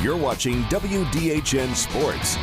You're watching WDHN Sports.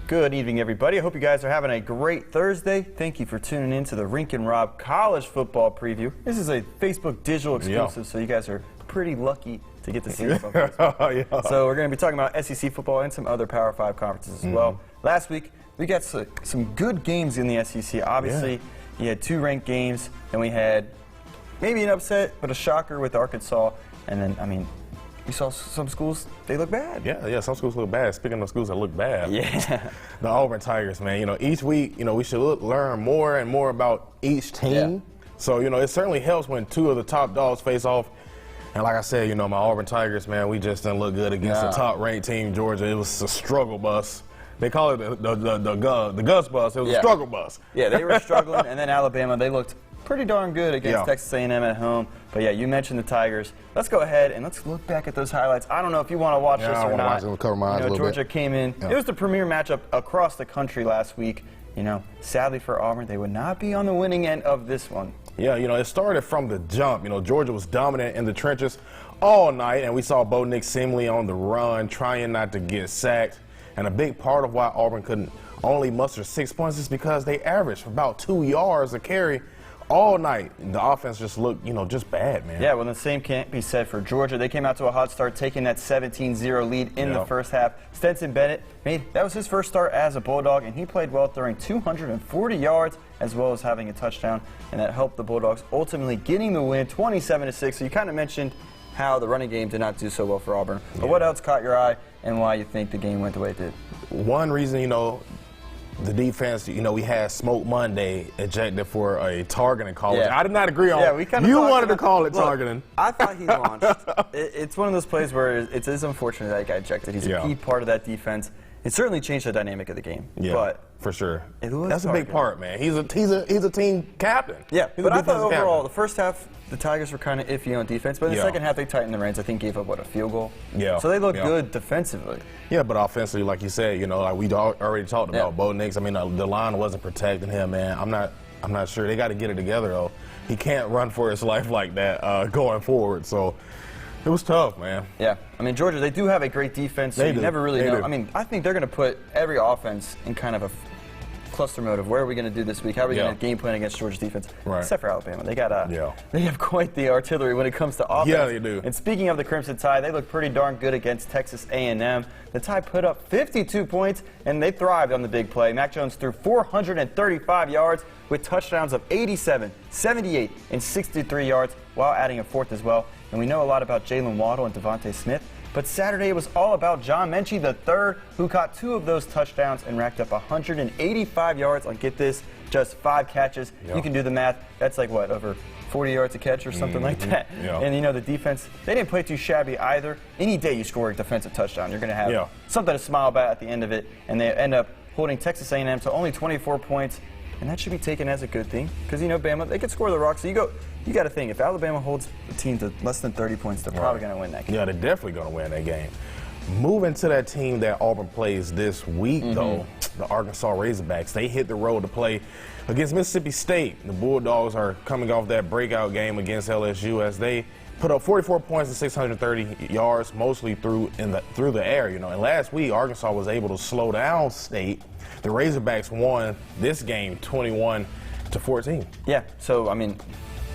Good evening, everybody. I hope you guys are having a great Thursday. Thank you for tuning in to the Rink and Rob College Football Preview. This is a Facebook digital exclusive, so you guys are pretty lucky to get to see this on Facebook. So we're going to be talking about SEC football and some other Power 5 conferences as well. Last week, we got some good games in the SEC. Obviously, you had 2 ranked games, and we had maybe an upset, but a shocker with Arkansas. And then, I mean, we saw some schools, they look bad. Yeah, some schools look bad. Speaking of schools that look bad, the Auburn Tigers, man, each week, we should learn more and more about each team. So, it certainly helps when 2 of the top dogs face off. And like I said, my Auburn Tigers, man, we just didn't look good against the top-ranked team, Georgia. It was a struggle bus. They call it the Gus bus. It was a struggle bus. Yeah, they were struggling. And then Alabama, they looked pretty darn good against Texas A&M at home. But yeah, you mentioned the Tigers. Let's go ahead and let's look back at those highlights. I don't know if you want to watch this or not. Watch it. Cover my eyes a little Georgia bit. came in. It was the premier matchup across the country last week. Sadly for Auburn, they would not be on the winning end of this one. Yeah, it started from the jump. Georgia was dominant in the trenches all night, and we saw Bo Nix seemingly on the run, trying not to get sacked. And a big part of why Auburn couldn't only muster 6 points is because they averaged about 2 yards a carry all night. The offense just looked, just bad, man. Yeah, well, the same can't be said for Georgia. They came out to a hot start, taking that 17-0 lead in the first half. Stetson Bennett that was his first start as a Bulldog, and he played well, throwing 240 yards as well as having a touchdown, and that helped the Bulldogs ultimately getting the win, 27-6. So you kind of mentioned how the running game did not do so well for Auburn. But what else caught your eye and why you think the game went the way it did? One reason, the defense, we had Smoke Monday ejected for a targeting call. I did not agree on it. You wanted to call it targeting. I thought he launched. It's one of those plays where it is unfortunate that he got ejected. He's a key part of that defense. It certainly changed the dynamic of the game. Yeah, but for sure. That's a big part, man. He's a team captain. Yeah, but I thought overall, the first half, the Tigers were kind of iffy on defense, but in the second half, they tightened the reins. I think gave up, a field goal? Yeah. So they looked good defensively. Yeah, but offensively, like you said, like we already talked about Bo Nix. I mean, the line wasn't protecting him, man. I'm not sure. They got to get it together, though. He can't run for his life like that going forward. So it was tough, man. Yeah. I mean, Georgia, they do have a great defense, so you never really know. I mean, I think they're going to put every offense in kind of a cluster mode of where are we going to do this week? How are we going to game plan against Georgia's defense? Right. Except for Alabama. They got they have quite the artillery when it comes to offense. Yeah, they do. And speaking of the Crimson Tide, they look pretty darn good against Texas A&M. The Tide put up 52 points, and they thrived on the big play. Mac Jones threw 435 yards with touchdowns of 87, 78, and 63 yards while adding a fourth as well. And we know a lot about Jalen Waddle and Devontae Smith. But Saturday it was all about John Mechie III, who caught 2 of those touchdowns and racked up 185 yards on, get this, just 5 catches. You can do the math. That's like, what, over 40 yards a catch or something like that? And, the defense, they didn't play too shabby either. Any day you score a defensive touchdown, you're going to have something to smile about at the end of it. And they end up holding Texas A&M to only 24 points. And that should be taken as a good thing because, Bama, they could score the rock. So you got to think, if Alabama holds the team to less than 30 points, they're probably going to win that game. Yeah, they're definitely going to win that game. Moving to that team that Auburn plays this week, though, the Arkansas Razorbacks, they hit the road to play against Mississippi State. The Bulldogs are coming off that breakout game against LSU as they put up 44 points and 630 yards, mostly through the air. And last week, Arkansas was able to slow down State. The Razorbacks won this game 21-14. Yeah, so, I mean,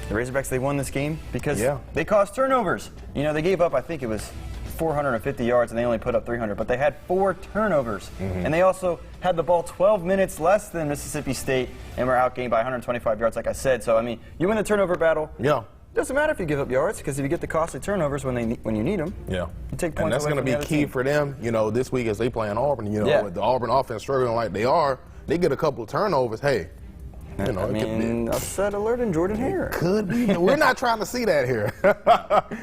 the Razorbacks, they won this game because they caused turnovers. They gave up, I think it was 450 yards, and they only put up 300, but they had 4 turnovers. And they also had the ball 12 minutes less than Mississippi State and were outgained by 125 yards, like I said. So, I mean, you win the turnover battle. Yeah. Doesn't matter if you give up yards, because if you get the costly turnovers when you need them, you take points. And that's going to be key for them, this week as they play in Auburn. With the Auburn offense struggling like they are, they get a couple of turnovers. Hey, upset alert in Jordan Hare. Could be. We're not trying to see that here.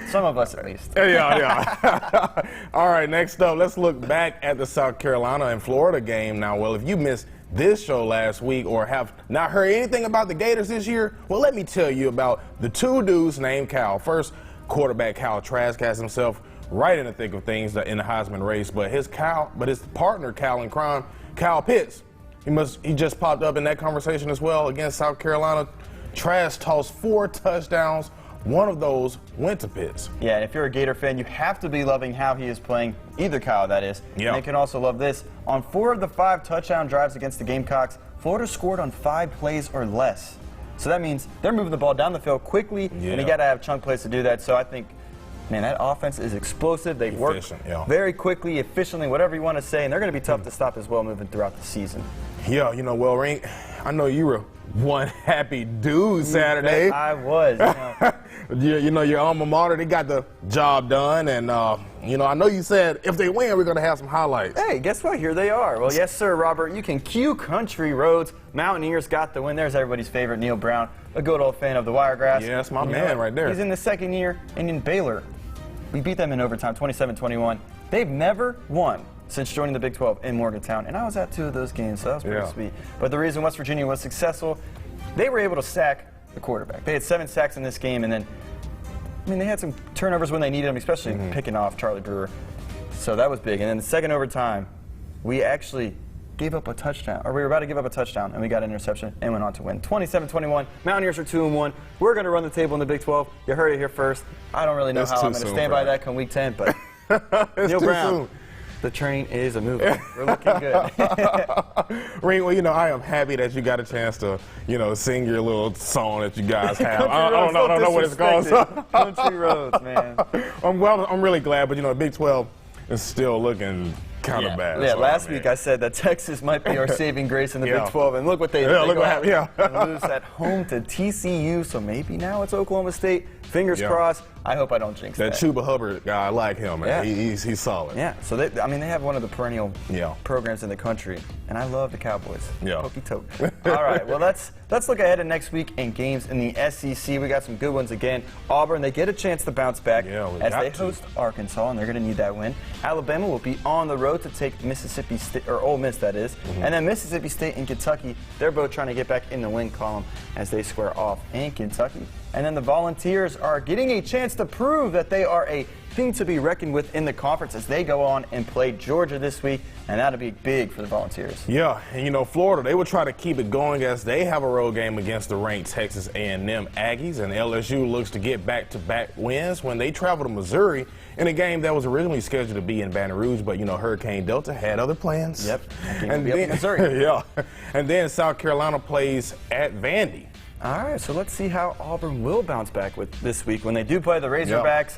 Some of us, at least. Yeah. All right, next up, let's look back at the South Carolina and Florida game. Now, well, if you missed this show last week or have not heard anything about the Gators this year, well, let me tell you about the 2 dudes named Cal. First, quarterback Cal Trask has himself right in the thick of things in the Heisman race, but his partner Cal in crime, Cal Pitts, he just popped up in that conversation as well against South Carolina. Trask tossed 4 touchdowns one of those went to Pitts. Yeah, and if you're a Gator fan, you have to be loving how he is playing, either Kyle, that is. Yeah. And you can also love this. On 4 of the 5 touchdown drives against the Gamecocks, Florida scored on 5 plays or less. So that means they're moving the ball down the field quickly, and you got to have chunk plays to do that. So I think, man, that offense is explosive. They work very quickly, efficiently, whatever you want to say, and they're going to be tough to stop as well moving throughout the season. Yeah, well, Rink, I know you were one happy dude Saturday. I was. Your alma mater, they got the job done, and I know you said if they win, we're going to have some highlights. Hey, guess what? Here they are. Well, yes, sir, Robert. You can cue country roads. Mountaineers got the win. There's everybody's favorite, Neil Brown, a good old fan of the Wiregrass. Yeah, that's my man right there. He's in the second year, and in Baylor, we beat them in overtime, 27-21. They've never won since joining the Big 12 in Morgantown, and I was at 2 of those games, so that was pretty sweet. But the reason West Virginia was successful, they were able to sack the quarterback. They had 7 sacks in this game, and then, they had some turnovers when they needed them, especially picking off Charlie Brewer. So that was big. And then the second overtime, we actually gave up a touchdown, or we were about to give up a touchdown, and we got an interception and went on to win. 27-21. Mountaineers are 2-1. We're going to run the table in the Big 12. You heard it here first. I don't really know how I'm going to stand by that come week 10, but Neil Brown. The train is a moving. We're looking good. Rink, well, I am happy that you got a chance to, sing your little song that you guys have. I don't know what it's called. Country Roads, man. I'm really glad, but, the Big 12 is still looking kind of bad. Yeah, last week I said that Texas might be our saving grace in the Big 12, and look what they did. Yeah, look what happened. And lose at home to TCU, so maybe now it's Oklahoma State. Fingers crossed. I hope I don't jinx that. That Chuba Hubbard guy, I like him, man. Yeah. He's solid. Yeah, so they have one of the perennial programs in the country, and I love the Cowboys. Yeah. Pokey toke. All right, well, let's look ahead to next week in games in the SEC. We got some good ones again. Auburn, they get a chance to bounce back as they host Arkansas, and they're going to need that win. Alabama will be on the road to take Mississippi State, or Ole Miss, that is. And then Mississippi State and Kentucky, they're both trying to get back in the win column as they square off in Kentucky. And then the Volunteers are getting a chance to prove that they are a thing to be reckoned with in the conference as they go on and play Georgia this week, and that'll be big for the Volunteers. Yeah, and Florida, they will try to keep it going as they have a road game against the ranked Texas A&M Aggies, and LSU looks to get back-to-back wins when they travel to Missouri in a game that was originally scheduled to be in Baton Rouge, but Hurricane Delta had other plans. Yep, and then Missouri. And then South Carolina plays at Vandy. All right, so let's see how Auburn will bounce back with this week when they do play the Razorbacks.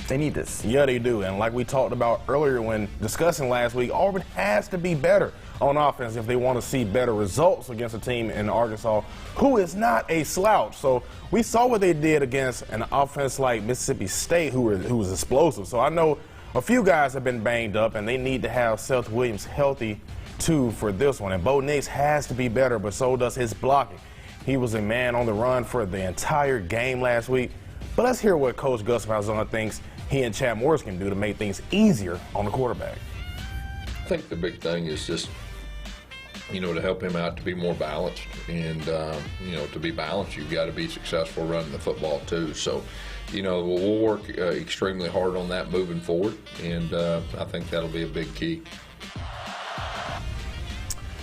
They need this. Yeah, they do. And like we talked about earlier when discussing last week, Auburn has to be better on offense if they want to see better results against a team in Arkansas who is not a slouch. So we saw what they did against an offense like Mississippi State who was explosive. So I know a few guys have been banged up, and they need to have Seth Williams healthy too for this one. And Bo Nix has to be better, but so does his blocking. He was a man on the run for the entire game last week. But let's hear what Coach Gus Malzahn thinks he and Chad Morris can do to make things easier on the quarterback. I think the big thing is just, to help him out to be more balanced. And, to be balanced, you've got to be successful running the football too. So, we'll work extremely hard on that moving forward. And I think that'll be a big key.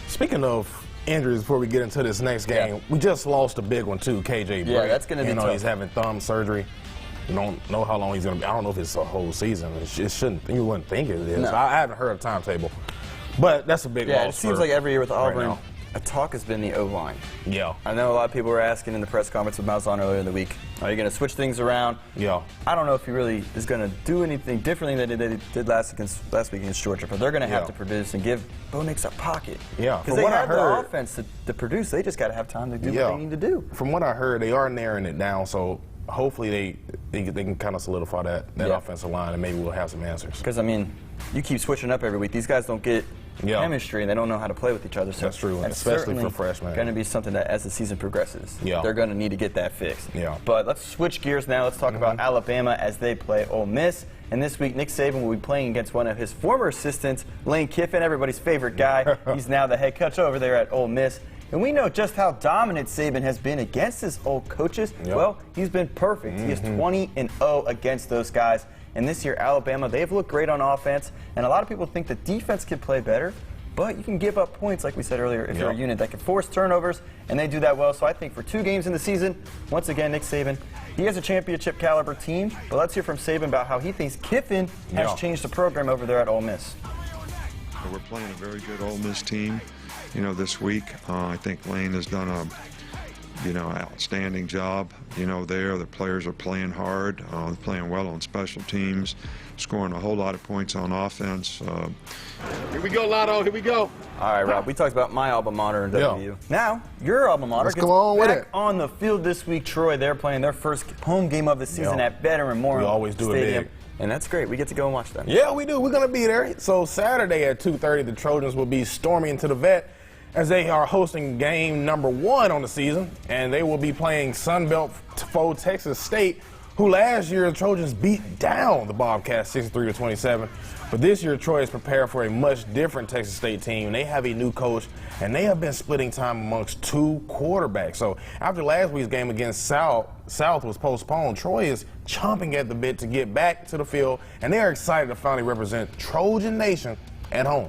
Speaking of injuries, before we get into this next game, we just lost a big one too, KJ Britt. Yeah, that's going to be tough. He's having thumb surgery. You don't know how long he's going to be. I don't know if it's a whole season. It shouldn't. You wouldn't think it is. No. I haven't heard a timetable, but that's a big loss. Yeah, it seems like every year with Auburn, a talk has been the O-line. Yeah. I know a lot of people were asking in the press conference with Malzahn earlier in the week, are you going to switch things around? Yeah. I don't know if he really is going to do anything differently than they did last week against Georgia, but they're going to have to produce and give Bo Nix a pocket. Yeah. Because they have the offense to produce. They just got to have time to do what they need to do. From what I heard, they are narrowing it down, so hopefully they can kind of solidify that offensive line, and maybe we'll have some answers. Because, you keep switching up every week. These guys don't get chemistry, and they don't know how to play with each other. So that's true, especially for freshmen. Going to be something that, as the season progresses, they're going to need to get that fixed. Yeah. But let's switch gears now. Let's talk about Alabama as they play Ole Miss. And this week, Nick Saban will be playing against one of his former assistants, Lane Kiffin, everybody's favorite guy. He's now the head coach over there at Ole Miss. And we know just how dominant Saban has been against his old coaches. Yep. Well, he's been perfect. He is 20-0 against those guys. And this year, Alabama, they've looked great on offense. And a lot of people think the defense can play better. but you can give up points, like we said earlier, if you're a Yep. unit that can force turnovers, and they do that well. So I think for 2 games in the season, once again, Nick Saban, he has a championship caliber team, but let's hear from Saban about how he thinks Kiffin has Yeah. changed the program over there at Ole Miss. We're playing a very good Ole Miss team, this week. I think Lane has done a, outstanding job, there. The players are playing hard, they're playing well on special teams, scoring a whole lot of points on offense. Here we go, Lotto. Here we go. All right, Rob, we talked about my alma mater in WU. Now, your alma mater Let's gets go on with back it. on the field this week. Troy, they're playing their first home game of the season Yeah. at Veteran Memorial We always do it Stadium. big. And that's great. We get to go and watch them. Yeah, we do. We're going to be there. So Saturday at 2:30, the Trojans will be storming into the Vet as they are hosting game number 1 on the season, and they will be playing Sunbelt foe Texas State, who last year the Trojans beat down the Bobcats 63-27. But this year, Troy is prepared for a much different Texas State team. They have a new coach, and they have been splitting time amongst 2 quarterbacks. So after last week's game against South was postponed, Troy is chomping at the bit to get back to the field, and they are excited to finally represent Trojan Nation at home.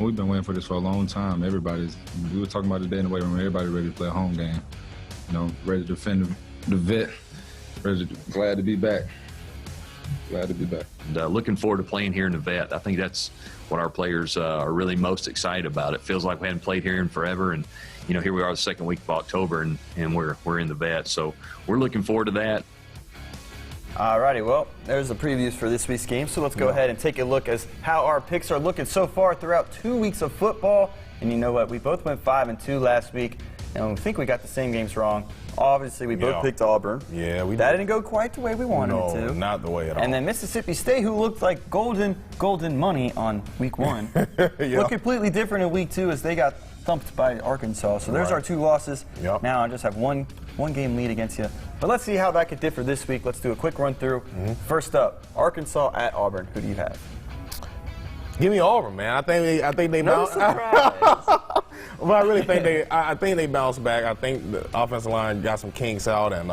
We've been waiting for this for a long time. We were talking about it today in the weight room. Everybody ready to play a home game. Ready to defend the Vet. Glad to be back. Glad to be back. And, looking forward to playing here in the Vet. I think that's what our players are really most excited about. It feels like we hadn't played here in forever, and here we are the second week of October, and we're in the Vet. So we're looking forward to that. All righty, well, there's the previews for this week's game. So let's go ahead and take a look as how our picks are looking so far throughout 2 weeks of football. And you know what? We both went 5-2 last week, and we think we got the same games wrong. Obviously, we both picked Auburn. Yeah, we That did. didn't go quite the way we wanted it to. No, not the way at all. And then Mississippi State, who looked like golden money on week 1, looked completely different in week 2 as they got thumped by Arkansas. So there's Right. our 2 losses. Yep. Now I just have one game lead against you. But let's see how that could differ this week. Let's do a quick run through. First up, Arkansas at Auburn. Who do you have? Give me Auburn, man. I think they No bounce. surprise. Well, I really think I think they bounce back. I think the offensive line got some kinks out, and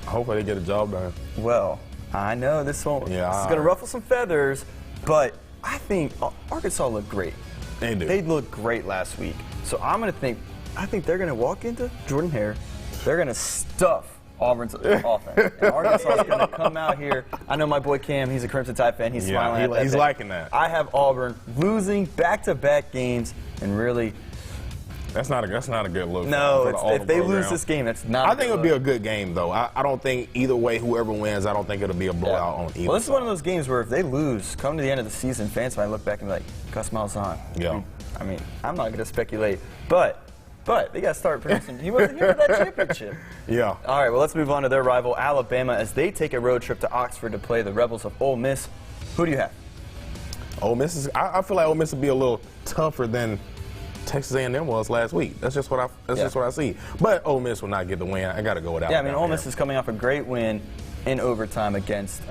hopefully they get a job done. Well, I know this is going to ruffle some feathers, but I think Arkansas looked great. They do. They looked great last week. So I think they're going to walk into Jordan Hare. They're going to stuff Auburn's offense. And Arkansas is going to come out here. I know my boy Cam, he's a Crimson Tide fan. He's smiling at that. He's liking that. I have Auburn losing back-to-back games and really. That's not a good look. No, for the Auburn if they program. lose this game, that's not. I think it'll be a good game, though. I don't think either way, whoever wins, I don't think it'll be a blowout on either. Well, this is one of those games where if they lose, come to the end of the season, fans might look back and be like, Gus Malzahn. Yeah. I mean, I'm not going to speculate, but they got to start producing. He wasn't here for that championship. Yeah. All right, well, let's move on to their rival, Alabama, as they take a road trip to Oxford to play the Rebels of Ole Miss. Who do you have? Ole Miss is. I feel like Ole Miss will be a little tougher than Texas A&M was last week. That's just what I see. But Ole Miss will not get the win. I got to go with Alabama. Yeah, I mean, Ole Miss is coming off a great win in overtime against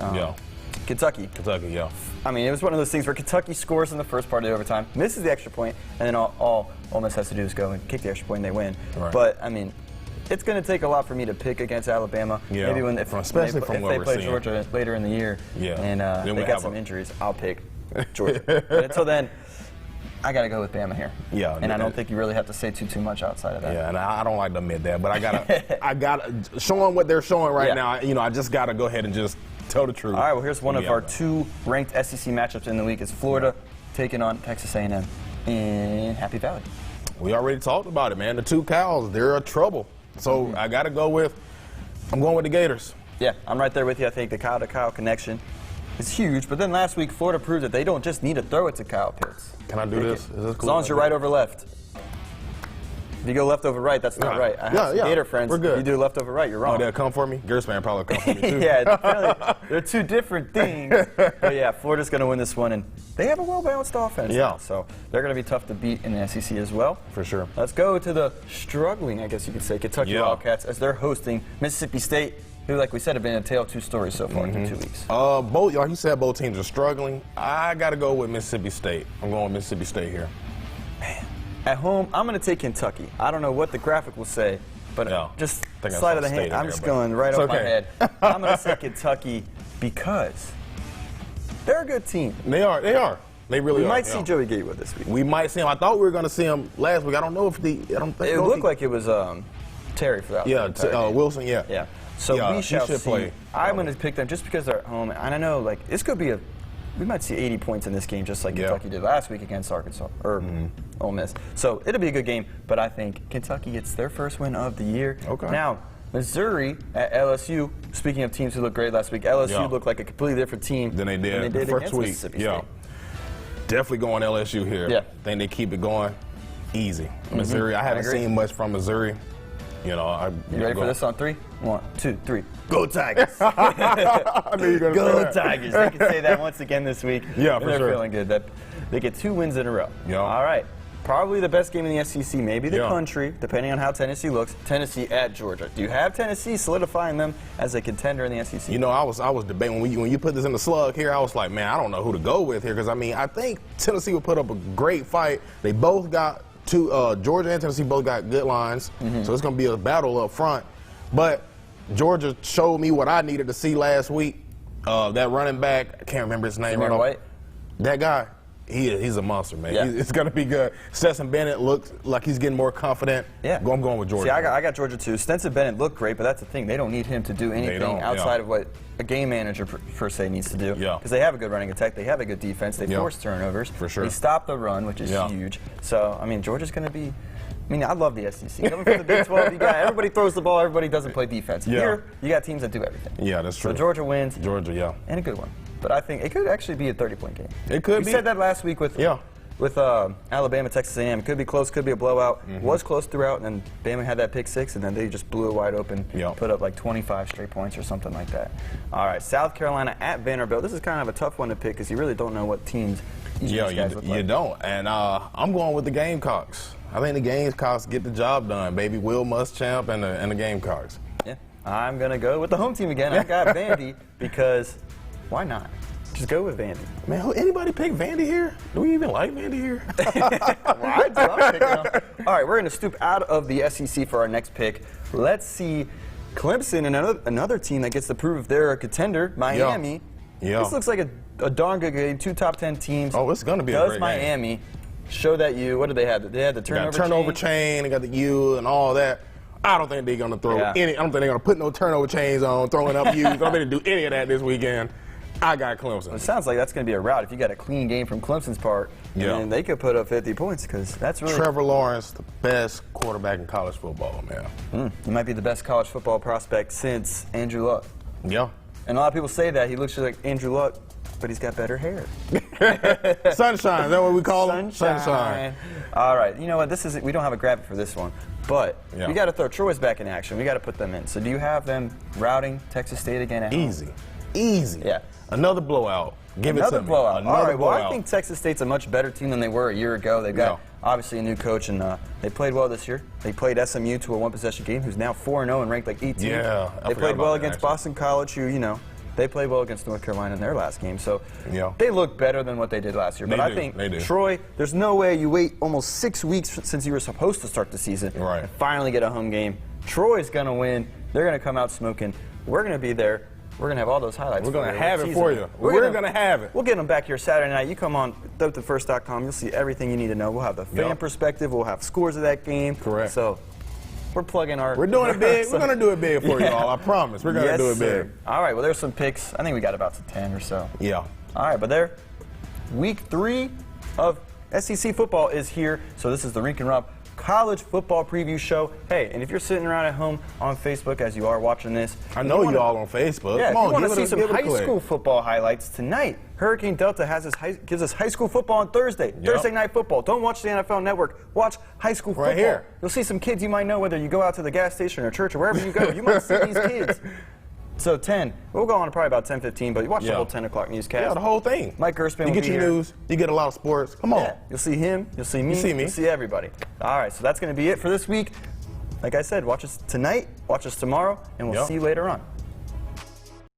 Kentucky. Kentucky, yeah. I mean, it was one of those things where Kentucky scores in the first part of the overtime, misses the extra point, and then all Ole Miss has to do is go and kick the extra point and they win. Right. But, I mean, it's going to take a lot for me to pick against Alabama. Yeah. Maybe Especially if from they what we're play seeing. Georgia later in the year and Then they we got have some injuries, I'll pick Georgia. But until then, I got to go with Bama here. Yeah. And I don't think you really have to say too much outside of that. Yeah, and I don't like to admit that, but I gotta showing what they're showing right now. I just gotta go ahead and just tell the truth. All right, well, here's one of our 2 ranked SEC matchups in the week. It's Florida taking on Texas A&M in Happy Valley. We already talked about it, man. The 2 cows, they're a trouble. So I gotta go I'm going with the Gators. Yeah, I'm right there with you. I think the Kyle to Kyle connection is huge. But then last week, Florida proved that they don't just need to throw it to Kyle Pitts. Can I do this? Is this As cool? long as you're right over left. If you go left over right, that's not right. I have some Gator friends. We're good. If you do left over right, you're wrong. Oh, they'll come for me? Gerspan probably come for me, too. Yeah, they're 2 different things. But yeah, Florida's going to win this one, and they have a well-balanced offense. Yeah. Now, so they're going to be tough to beat in the SEC as well. For sure. Let's go to the struggling, I guess you could say, Kentucky Wildcats as they're hosting Mississippi State, who, like we said, have been a tale of 2 stories so far through 2 weeks. Both, like you said, both teams are struggling. I got to go with Mississippi State. I'm going with Mississippi State here. Man. At home, I'm going to take Kentucky. I don't know what the graphic will say, but just slide of the hand. I'm just going right off my head. I'm going to say Kentucky because they're a good team. They are. They really we are. might see Joey Gatewood this week. We might see him. I thought we were going to see him last week. I don't know if it looked like it was Terry for that. Yeah, Wilson. Yeah. Yeah. So Yeah, we he shall should see. play. I'm going to pick them just because they're at home, and I know like this could be we might see 80 points in this game, just like Kentucky did last week against Arkansas or Ole Miss. So it'll be a good game, but I think Kentucky gets their first win of the year. Okay. Now, Missouri at LSU. Speaking of teams who looked great last week, LSU looked like a completely different team than they did the first against week. Mississippi Yeah. State. Definitely going LSU here. Yeah. Think they keep it going easy. Missouri, I haven't seen much from Missouri. You know, You ready for this on 3? 1, 2, 3. Go Tigers! I knew you were going to say Go that. Tigers! They can say that once again this week. Yeah, and for they're sure. feeling good. They get 2 wins in a row. Yeah. All right. Probably the best game in the SEC, maybe the Yeah. country, depending on how Tennessee looks. Tennessee at Georgia. Do you have Tennessee solidifying them as a contender in the SEC? You know, I was debating when you put this in the slug here. I was like, man, I don't know who to go with here because I think Tennessee will put up a great fight. They both got Georgia and Tennessee both got good lines, so it's going to be a battle up front. But Georgia showed me what I needed to see last week. That running back, I can't remember his name. Samir White? That guy. He's a monster, man. Yeah. It's going to be good. Stetson Bennett looks like he's getting more confident. Yeah. I'm going with Georgia. See, I got Georgia too. Stetson Bennett looked great, but that's the thing. They don't need him to do anything outside of what a game manager per se needs to do. Yeah. Because they have a good running attack. They have a good defense. They force turnovers. For sure. They stop the run, which is huge. So, I mean, Georgia's going to be I love the SEC. Coming from the Big 12, everybody throws the ball, everybody doesn't play defense. Yeah. Here, you got teams that do everything. Yeah, that's true. So Georgia wins. Georgia, yeah. And a good one. But I think it could actually be a 30-point game. It could be. We said that last week with Alabama, Texas A&M. It could be close, could be a blowout. Was close throughout, and then Bama had that pick 6, and then they just blew it wide open, put up like 25 straight points or something like that. All right, South Carolina at Vanderbilt. This is kind of a tough one to pick because you really don't know what teams these guys look like. You don't. And I'm going with the Gamecocks. I think the Gamecocks get the job done, baby. Will Muschamp and the Gamecocks. Yeah, I'm going to go with the home team again. I got Vandy because why not? Just go with Vandy. Man, anybody pick Vandy here? Do we even like Vandy here? Well, I do. I'm picking them. All right, we're going to stoop out of the SEC for our next pick. Let's see Clemson and another team that gets to prove if they're a contender, Miami. Yeah. This looks like a darn good game. 2 top 10 teams. Oh, it's going to be a Does great Miami show that what did they have? They had the turnover chain. They got the U and all that. I don't think they're going to throw any. I don't think they're going to put no turnover chains on, throwing up U's. I don't think they do any of that this weekend. I got Clemson. It sounds like that's going to be a rout if you got a clean game from Clemson's part. Yeah. And they could put up 50 points because that's really. Trevor Lawrence, the best quarterback in college football, man. He might be the best college football prospect since Andrew Luck. Yeah. And a lot of people say that he looks like Andrew Luck, but he's got better hair. Sunshine, is that what we call him? Sunshine. All right, you know what? We don't have a grab for this one, but we got to throw Troy's back in action. We got to put them in. So do you have them routing Texas State again at home? Easy. Yeah. Another blowout. Give it to me. Blowout. Another All right. blowout. Well, I think Texas State's a much better team than they were a year ago. They've got obviously a new coach, and they played well this year. They played SMU to a one-possession game, who's now 4-0 and ranked like 18th. Yeah. They played well against Boston College, who they played well against North Carolina in their last game. So they look better than what they did last year. But I think Troy, there's no way you wait almost 6 weeks since you were supposed to start the season and finally get a home game. Troy's going to win. They're going to come out smoking. We're going to be there. We're going to have all those highlights. We're going to have it for you. We're going to have it. We'll get them back here Saturday night. You come on thefirst.com. You'll see everything you need to know. We'll have the fan perspective. We'll have scores of that game. Correct. So we're plugging our. We're doing it big. We're going to do it big for you all. I promise. We're going to do it big. All right. Well, there's some picks. I think we got about 10 or so. Yeah. All right. But week 3 of SEC football is here. So this is the Rink and Rob College Football Preview Show. Hey, and if you're sitting around at home on Facebook as you are watching this, I know you all on Facebook. Yeah, Come on, if you want to see give some it a high school football highlights tonight. Hurricane Delta gives us high school football on Thursday. Thursday night football. Don't watch the NFL Network. Watch high school football. Right here. You'll see some kids you might know whether you go out to the gas station or church or wherever you go. You might see these kids. So 10. We'll go on to probably about 10:15, but you watch the whole 10 o'clock newscast. Yeah, the whole thing. Mike Gershman You will get be your here. news. You get a lot of sports. Come on. Yeah, you'll see him. You'll see me. You see me. You'll see everybody. All right, so that's going to be it for this week. Like I said, watch us tonight, watch us tomorrow, and we'll see you later on.